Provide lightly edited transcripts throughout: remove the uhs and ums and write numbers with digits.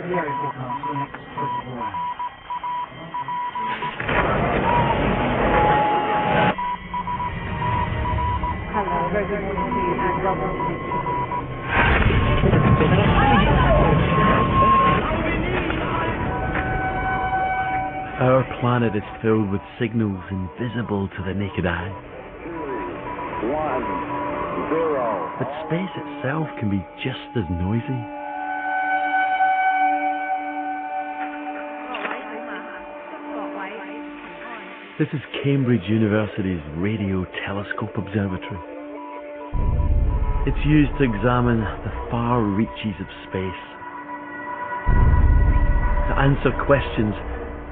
Hello, very good morning to you and welcome to Our planet is filled with signals invisible to the naked eye. 2, 1, 0. But space itself can be just as noisy. This is Cambridge University's Radio Telescope Observatory. It's used to examine the far reaches of space, to answer questions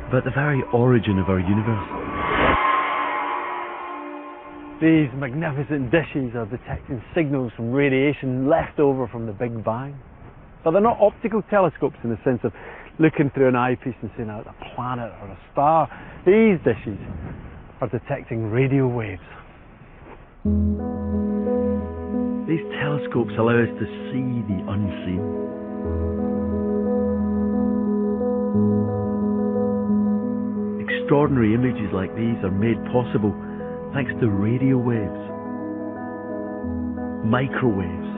about the very origin of our universe. These magnificent dishes are detecting signals from radiation left over from the Big Bang. But they're not optical telescopes in the sense of looking through an eyepiece and seeing out a planet or a star. These dishes are detecting radio waves. These telescopes allow us to see the unseen. Extraordinary images like these are made possible thanks to radio waves, microwaves,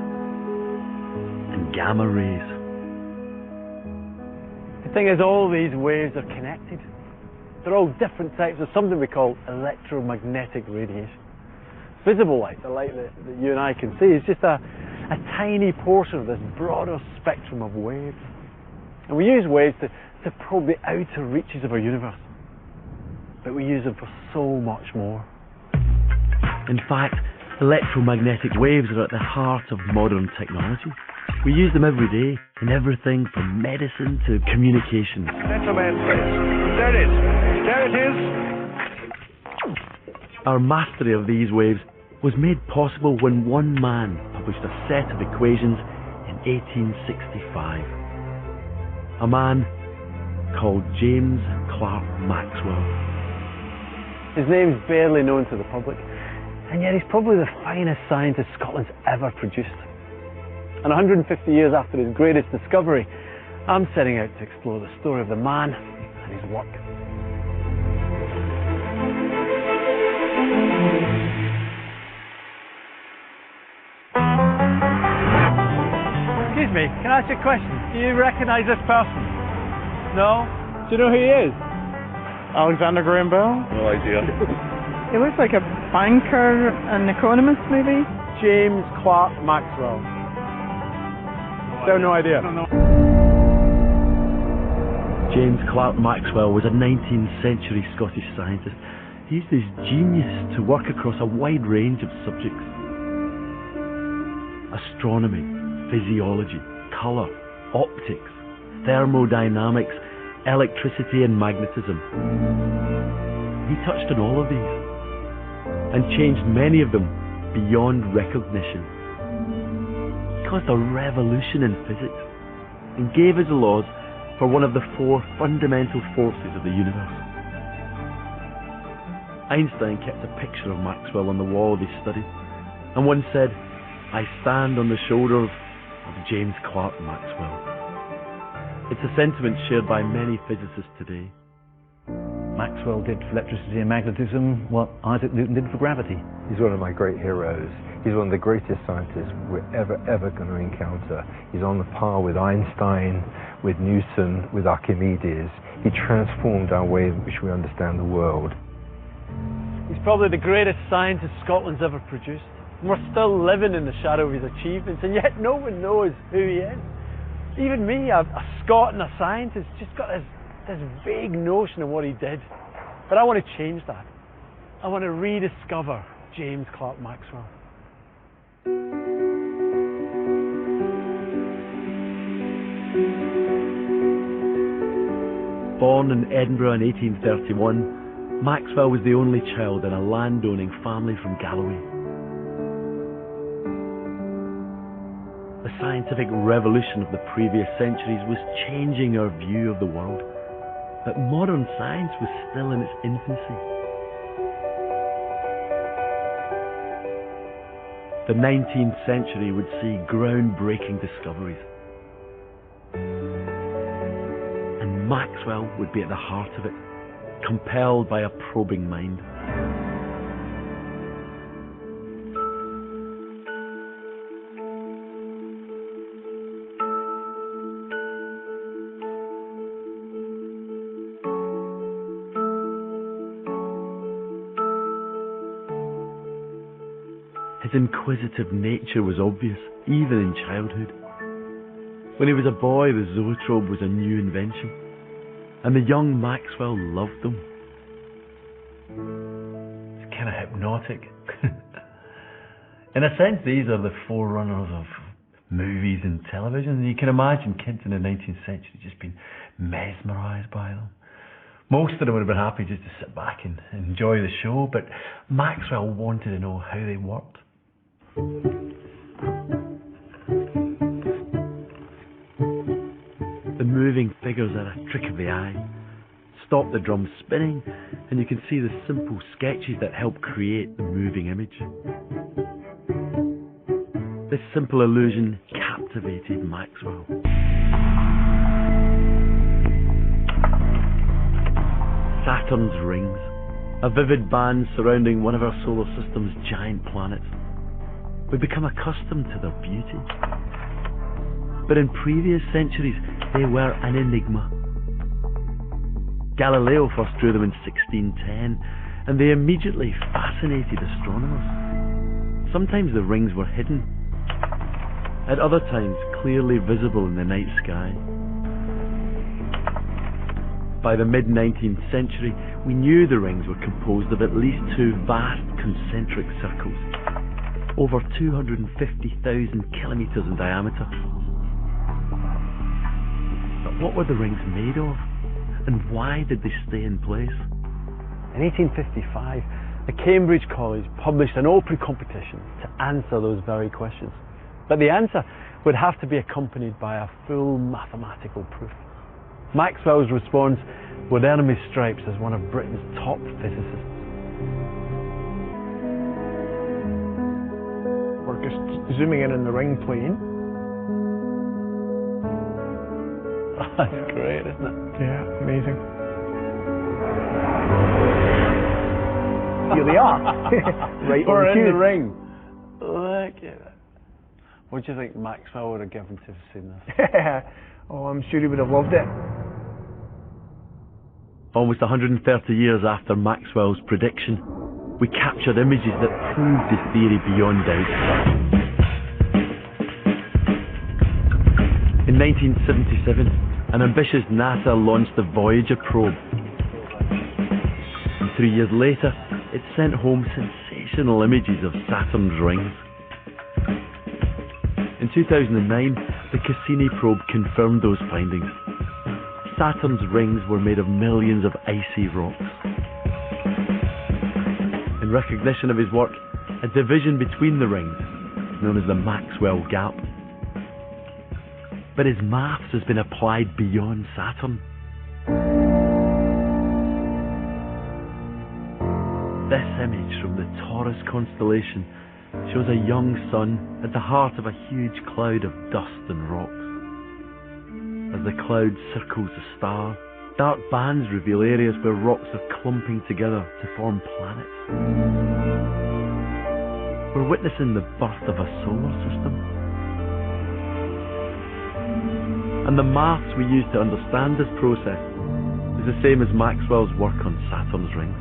and gamma rays. The thing is, all these waves are connected. They're all different types of something we call electromagnetic radiation. Visible light, the light that you and I can see, is just a tiny portion of this broader spectrum of waves. And we use waves to probe the outer reaches of our universe. But we use them for so much more. In fact, electromagnetic waves are at the heart of modern technology. We use them every day in everything from medicine to communications. There it is. There it is. Our mastery of these waves was made possible when one man published a set of equations in 1865. A man called James Clerk Maxwell. His name's barely known to the public, and yet he's probably the finest scientist Scotland's ever produced. And 150 years after his greatest discovery, I'm setting out to explore the story of the man and his work. Excuse me, can I ask you a question? Do you recognise this person? No? Do you know who he is? Alexander Graham Bell? No idea. He looks like a banker, an economist maybe? James Clerk Maxwell. Still no idea. James Clerk Maxwell was a 19th century Scottish scientist. He used his genius to work across a wide range of subjects. Astronomy, physiology, colour, optics, thermodynamics, electricity and magnetism. He touched on all of these and changed many of them beyond recognition. He caused a revolution in physics and gave us the laws for one of the 4 fundamental forces of the universe. Einstein kept a picture of Maxwell on the wall of his study and once said, "I stand on the shoulders of James Clerk Maxwell." It's a sentiment shared by many physicists today. Maxwell did for electricity and magnetism what Isaac Newton did for gravity. He's one of my great heroes. He's one of the greatest scientists we're ever going to encounter. He's on the par with Einstein, with Newton, with Archimedes. He transformed our way in which we understand the world. He's probably the greatest scientist Scotland's ever produced. And we're still living in the shadow of his achievements, and yet no one knows who he is. Even me, a Scot and a scientist, just got this vague notion of what he did. But I want to change that. I want to rediscover James Clerk Maxwell. Born in Edinburgh in 1831, Maxwell was the only child in a landowning family from Galloway. The scientific revolution of the previous centuries was changing our view of the world, but modern science was still in its infancy. The 19th century would see groundbreaking discoveries. Maxwell would be at the heart of it, compelled by a probing mind. His inquisitive nature was obvious, even in childhood. When he was a boy, the zoetrope was a new invention, and the young Maxwell loved them. It's kind of hypnotic. In a sense, these are the forerunners of movies and television. You can imagine kids in the 19th century just being mesmerised by them. Most of them would have been happy just to sit back and enjoy the show, but Maxwell wanted to know how they worked. The moving figures are a trick of the eye. Stop the drum spinning, and you can see the simple sketches that help create the moving image. This simple illusion captivated Maxwell. Saturn's rings, a vivid band surrounding one of our solar system's giant planets. We become accustomed to their beauty. But in previous centuries, they were an enigma. Galileo first drew them in 1610, and they immediately fascinated astronomers. Sometimes the rings were hidden, at other times clearly visible in the night sky. By the mid-19th century, we knew the rings were composed of at least two vast concentric circles, over 250,000 kilometres in diameter. But what were the rings made of? And why did they stay in place? In 1855, the Cambridge College published an open competition to answer those very questions. But the answer would have to be accompanied by a full mathematical proof. Maxwell's response would earn him his stripes as one of Britain's top physicists. We're just zooming in on the ring plane. That's great, isn't it? Yeah, amazing. Here they are. Right We're on in cue. the ring. Look at that. What do you think Maxwell would have given to have seen this? Oh, I'm sure he would have loved it. Almost 130 years after Maxwell's prediction, we captured images that proved his theory beyond doubt. In 1977, an ambitious NASA launched the Voyager probe. And 3 years later, it sent home sensational images of Saturn's rings. In 2009, the Cassini probe confirmed those findings. Saturn's rings were made of millions of icy rocks. In recognition of his work, a division between the rings, known as the Maxwell Gap. But his maths has been applied beyond Saturn. This image from the Taurus constellation shows a young sun at the heart of a huge cloud of dust and rocks. As the cloud circles the star, dark bands reveal areas where rocks are clumping together to form planets. We're witnessing the birth of a solar system. And the maths we use to understand this process is the same as Maxwell's work on Saturn's rings.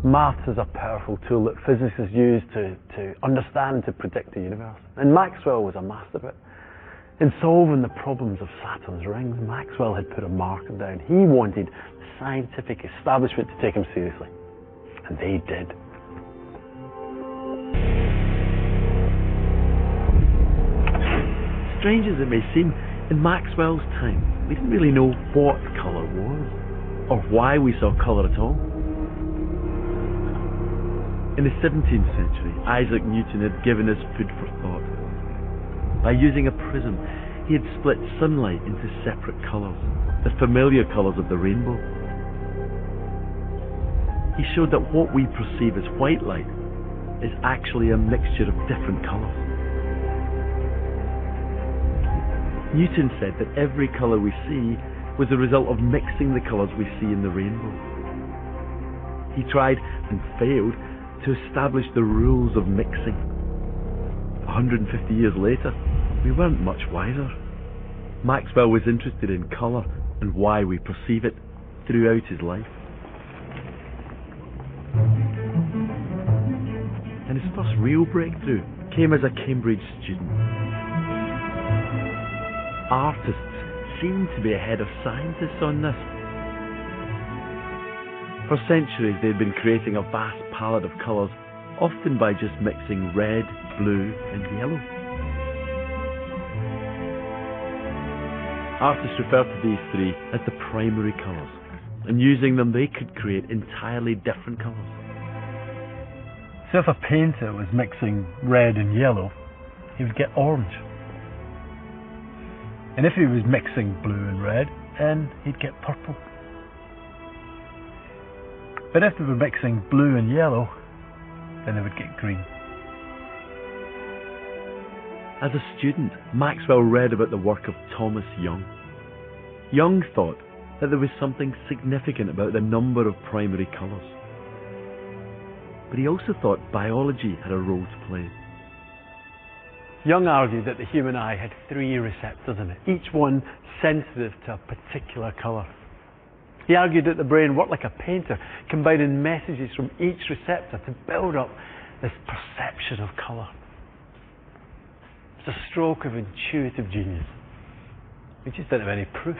Maths is a powerful tool that physicists use to understand and to predict the universe. And Maxwell was a master of it. In solving the problems of Saturn's rings, Maxwell had put a marker down. He wanted the scientific establishment to take him seriously. And they did. Strange as it may seem, in Maxwell's time, we didn't really know what colour was, or why we saw colour at all. In the 17th century, Isaac Newton had given us food for thought. By using a prism, he had split sunlight into separate colours, the familiar colours of the rainbow. He showed that what we perceive as white light is actually a mixture of different colours. Newton said that every colour we see was the result of mixing the colours we see in the rainbow. He tried and failed to establish the rules of mixing. 150 years later, we weren't much wiser. Maxwell was interested in colour and why we perceive it throughout his life. And his first real breakthrough came as a Cambridge student. Artists seem to be ahead of scientists on this. For centuries they'd been creating a vast palette of colours, often by just mixing red, blue and yellow. Artists refer to these three as the primary colours, and using them they could create entirely different colours. So if a painter was mixing red and yellow, he would get orange. And if he was mixing blue and red, then he'd get purple. But if they were mixing blue and yellow, then they would get green. As a student, Maxwell read about the work of Thomas Young. Young thought that there was something significant about the number of primary colours. But he also thought biology had a role to play. Young argued that the human eye had 3 receptors in it, each one sensitive to a particular colour. He argued that the brain worked like a painter, combining messages from each receptor to build up this perception of colour. It's a stroke of intuitive genius. We just don't have any proof.